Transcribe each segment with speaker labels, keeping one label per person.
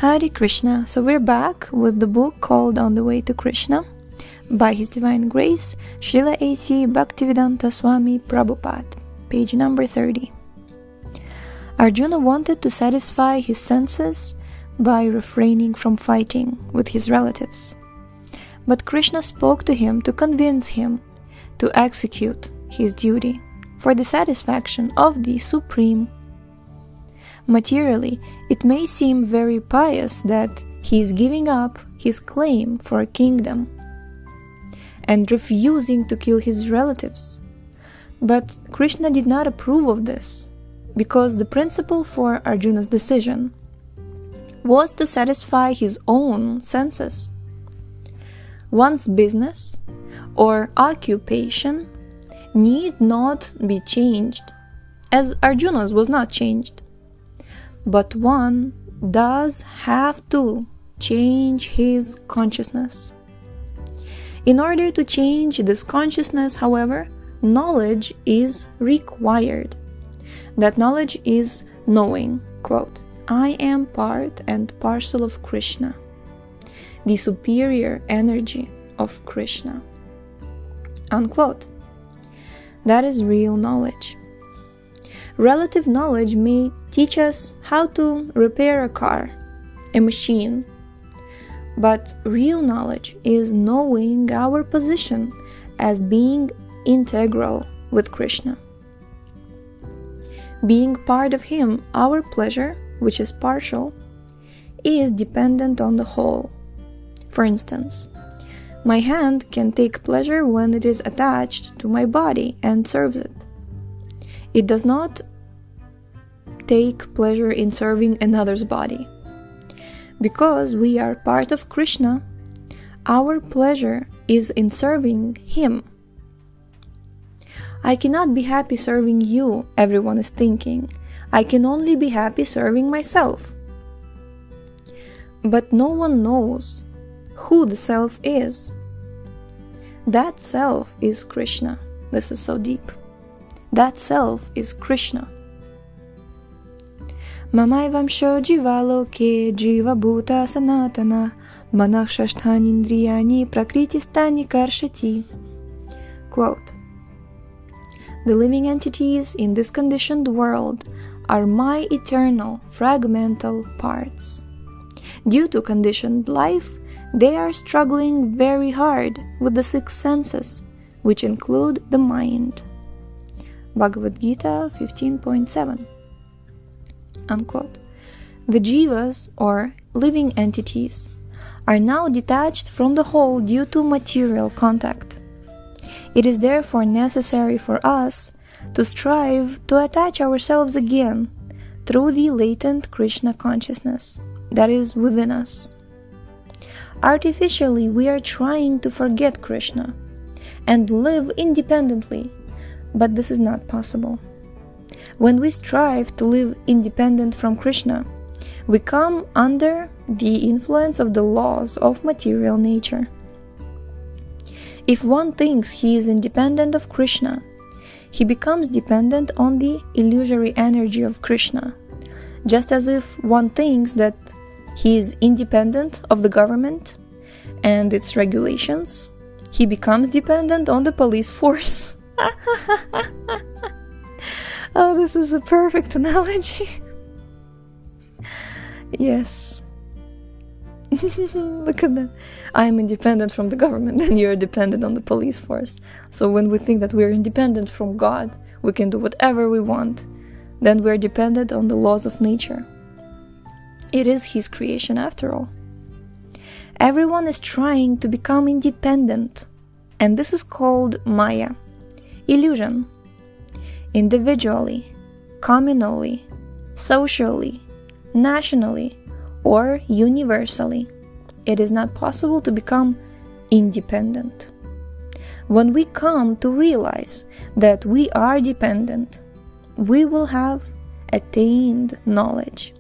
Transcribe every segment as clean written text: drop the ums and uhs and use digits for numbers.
Speaker 1: Hare Krishna. So we're back with the book called On the Way to Krishna by His Divine Grace, Srila A.C. Bhaktivedanta Swami Prabhupada, page number 30. Arjuna wanted to satisfy his senses by refraining from fighting with his relatives. But Krishna spoke to him to convince him to execute his duty for the satisfaction of the Supreme. Materially, it may seem very pious that he is giving up his claim for a kingdom and refusing to kill his relatives. But Krishna did not approve of this, because the principle for Arjuna's decision was to satisfy his own senses. One's business or occupation need not be changed, as Arjuna's was not changed. But one does have to change his consciousness. In order to change this consciousness, however, knowledge is required. That knowledge is knowing, quote, I am part and parcel of Krishna, the superior energy of Krishna, unquote. That is real knowledge. Relative knowledge may teach us how to repair a car, a machine, but real knowledge is knowing our position as being integral with Krishna. Being part of Him, our pleasure, which is partial, is dependent on the whole. For instance, my hand can take pleasure when it is attached to my body and serves it. It does not take pleasure in serving another's body. Because we are part of Krishna, our pleasure is in serving Him. I cannot be happy serving you, everyone is thinking. I can only be happy serving myself. But no one knows who the self is. That self is Krishna. This is so deep. That self is Krishna. Mamaivāṁśo jīva-loke jīva-bhūtaḥ sanātanaḥ manaḥ ṣaṣṭhānīndriyāṇi prakṛti karṣati. Quote, the living entities in this conditioned world are my eternal fragmental parts. Due to conditioned life, they are struggling very hard with the 6 senses, which include the mind. Bhagavad Gītā 15.7. Unquote. The jivas, or living entities, are now detached from the whole due to material contact. It is therefore necessary for us to strive to attach ourselves again through the latent Krishna consciousness that is within us. Artificially, we are trying to forget Krishna and live independently, but this is not possible. When we strive to live independent from Krishna, we come under the influence of the laws of material nature. If one thinks he is independent of Krishna, he becomes dependent on the illusory energy of Krishna, just as if one thinks that he is independent of the government and its regulations, he becomes dependent on the police force. Oh, this is a perfect analogy. Yes. Look at that. I am independent from the government and you are dependent on the police force. So when we think that we are independent from God, we can do whatever we want, then we are dependent on the laws of nature. It is His creation after all. Everyone is trying to become independent, and this is called Maya, illusion. Individually, communally, socially, nationally, or universally, it is not possible to become independent. When we come to realize that we are dependent, we will have attained knowledge.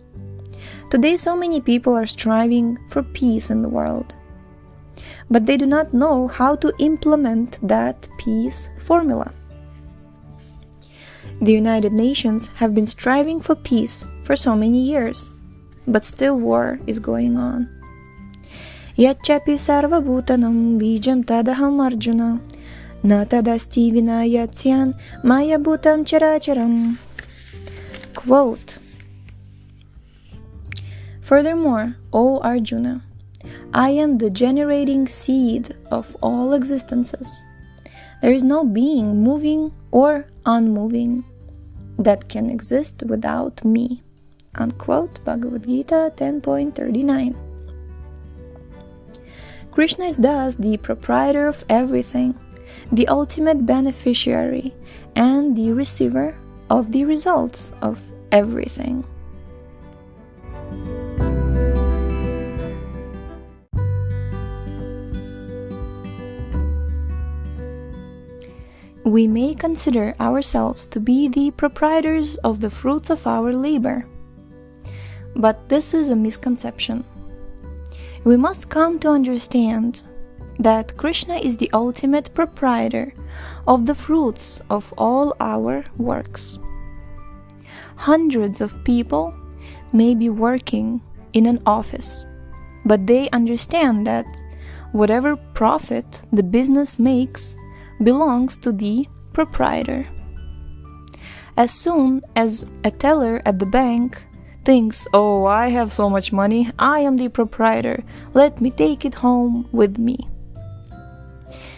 Speaker 1: Today, so many people are striving for peace in the world, but they do not know how to implement that peace formula. The United Nations have been striving for peace for so many years, but still war is going on. Yacchapi sarvabhutanam bijam tadaham arjuna na tadasti vinayatyan maya bhutam characharam. Quote, furthermore, O Arjuna, I am the generating seed of all existences. There is no being moving or unmoving that can exist without me. Unquote, Bhagavad Gītā 10.39. Krishna is thus the proprietor of everything, the ultimate beneficiary, and the receiver of the results of everything. We may consider ourselves to be the proprietors of the fruits of our labor. But this is a misconception. We must come to understand that Krishna is the ultimate proprietor of the fruits of all our works. Hundreds of people may be working in an office, but they understand that whatever profit the business makes belongs to the proprietor. As soon as a teller at the bank thinks, oh, I have so much money, I am the proprietor, let me take it home with me,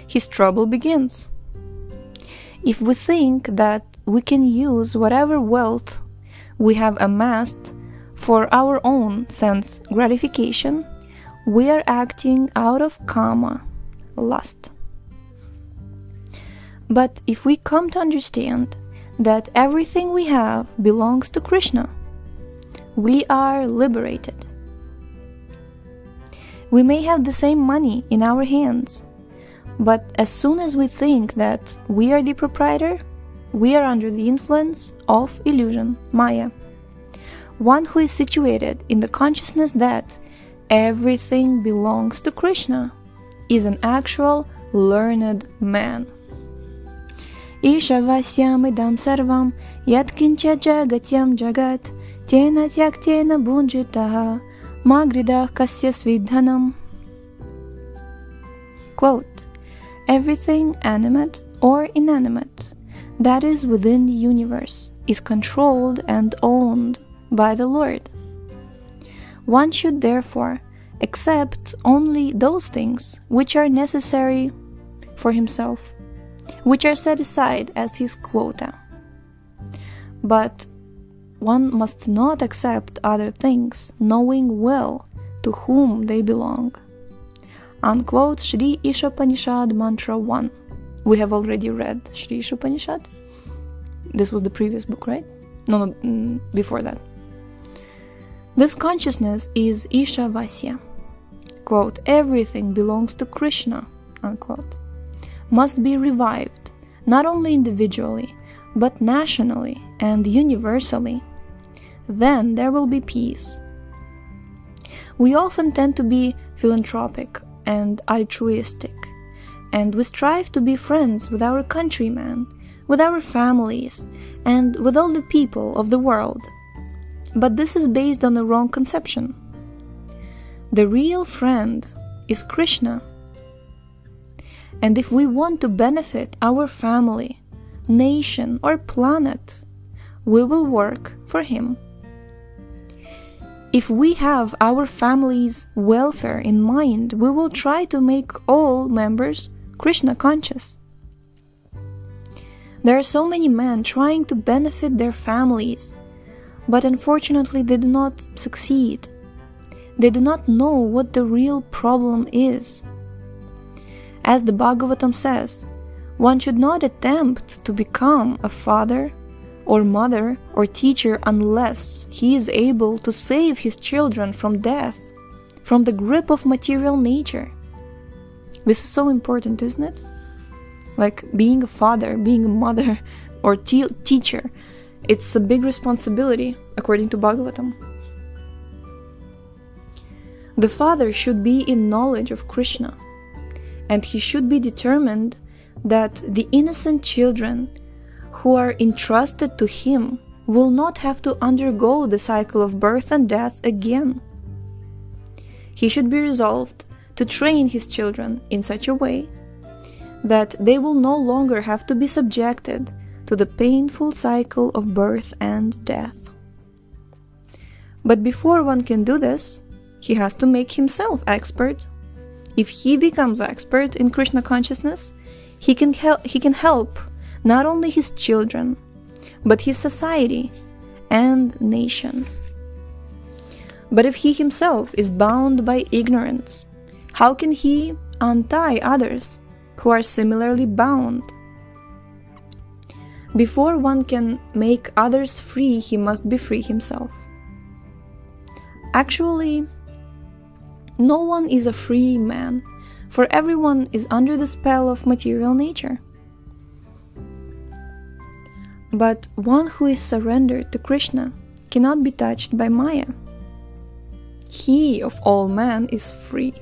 Speaker 1: his trouble begins. If we think that we can use whatever wealth we have amassed for our own sense gratification, we are acting out of kama, lust. But if we come to understand that everything we have belongs to Krishna, we are liberated. We may have the same money in our hands, but as soon as we think that we are the proprietor, we are under the influence of illusion, Maya. One who is situated in the consciousness that everything belongs to Krishna is an actual learned man. Ishavasyam idam sarvam yatkincha jagatyam jagat tena tyaktena bhunjitaha magridah kasya svidhanam. Quote, everything animate or inanimate that is within the universe is controlled and owned by the Lord. One should therefore accept only those things which are necessary for himself, which are set aside as his quota. But one must not accept other things, knowing well to whom they belong. Unquote, Shri Ishopanishad Mantra 1. We have already read Shri Ishopanishad. This was the previous book, right? No, before that. This consciousness is Ishavasya. Quote, everything belongs to Krishna, unquote, must be revived, not only individually, but nationally and universally. Then there will be peace. We often tend to be philanthropic and altruistic, and we strive to be friends with our countrymen, with our families, and with all the people of the world. But this is based on a wrong conception. The real friend is Krishna. And if we want to benefit our family, nation, or planet, we will work for him. If we have our family's welfare in mind, we will try to make all members Krishna conscious. There are so many men trying to benefit their families, but unfortunately they do not succeed. They do not know what the real problem is. As the Bhagavatam says, one should not attempt to become a father or mother or teacher unless he is able to save his children from death, from the grip of material nature. This is so important, isn't it? Like being a father, being a mother, or teacher, it's a big responsibility, according to Bhagavatam. The father should be in knowledge of Krishna, and he should be determined that the innocent children who are entrusted to him will not have to undergo the cycle of birth and death again. He should be resolved to train his children in such a way that they will no longer have to be subjected to the painful cycle of birth and death. But before one can do this, he has to make himself expert. If he becomes expert in Krishna consciousness, he can help not only his children, but his society and nation. But if he himself is bound by ignorance, how can he untie others who are similarly bound? Before one can make others free, he must be free himself. Actually, no one is a free man, for everyone is under the spell of material nature. But one who is surrendered to Krishna cannot be touched by Maya. He of all men is free.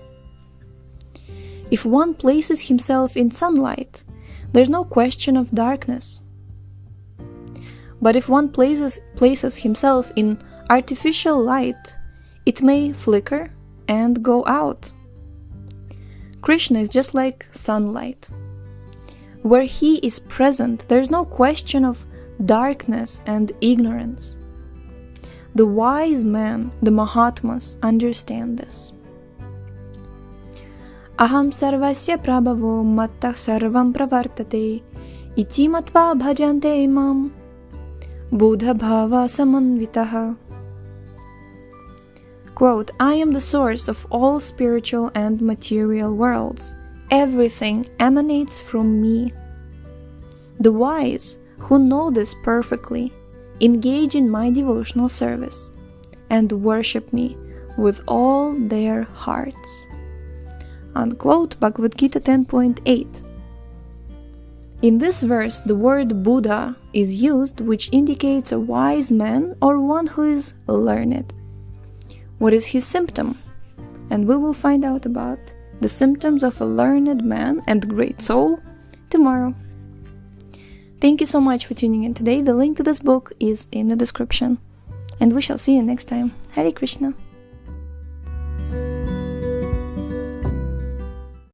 Speaker 1: If one places himself in sunlight, there's no question of darkness. But if one places himself in artificial light, it may flicker and go out. Krishna is just like sunlight. Where he is present, there is no question of darkness and ignorance. The wise men, the Mahatmas, understand this. Aham sarvasya prabhavo mattah sarvam pravartate iti matva bhajante imam buddha bhava samanvitaha. Quote, I am the source of all spiritual and material worlds. Everything emanates from me. The wise, who know this perfectly, engage in my devotional service and worship me with all their hearts. Unquote, Bhagavad Gītā 10.8. In this verse, the word Buddha is used, which indicates a wise man or one who is learned. What is his symptom? And we will find out about the symptoms of a learned man and great soul tomorrow. Thank you so much for tuning in today. The link to this book is in the description. And we shall see you next time. Hare Krishna.